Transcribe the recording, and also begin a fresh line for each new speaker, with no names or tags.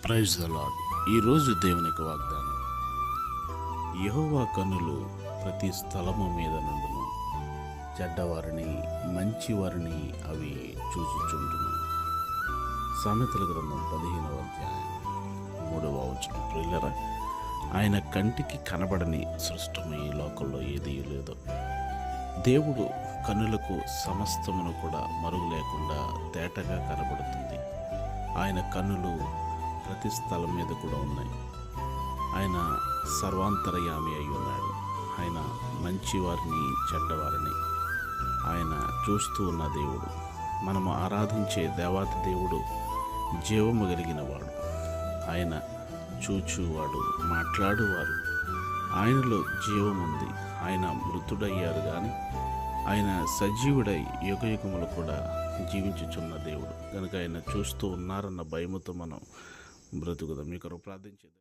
Praise the lord. ఈరోజు దేవునికి వాగ్దానం. యెహోవా కన్నులు ప్రతి స్థలము మీద నుండును, చెడ్డవారిని మంచివారిని అవి చూచుచుండును. సామెతల గ్రంథం 15వ అధ్యాయం 3వ వచనం. ప్రియులారా, ఆయన కంటికి కనబడని సృష్టము ఈ లోకంలో ఏదీ లేదు. దేవుడు కన్నులకు సమస్తమును కూడా మరుగు లేకుండా తేటగా కనబడుతుంది. ఆయన కన్నులు ప్రతి స్థలం మీద కూడా ఉన్నాయి. ఆయన సర్వాంతరయామి అయి ఉన్నాడు. ఆయన మంచివారిని చెడ్డవారిని ఆయన చూస్తూ ఉన్న దేవుడు. మనము ఆరాధించే దేవాతి దేవుడు జీవము కలిగిన వాడు. ఆయన చూచువాడు, మాట్లాడువారు. ఆయనలో జీవం ఉంది. ఆయన మృతుడయ్యారు కానీ ఆయన సజీవుడై యుగయుగములు కూడా జీవించుచున్న దేవుడు కనుక ఆయన చూస్తూ ఉన్నారన్న భయముతో మనం బ్రతుకుదాం. మీ కొరకు ప్రార్థించేది.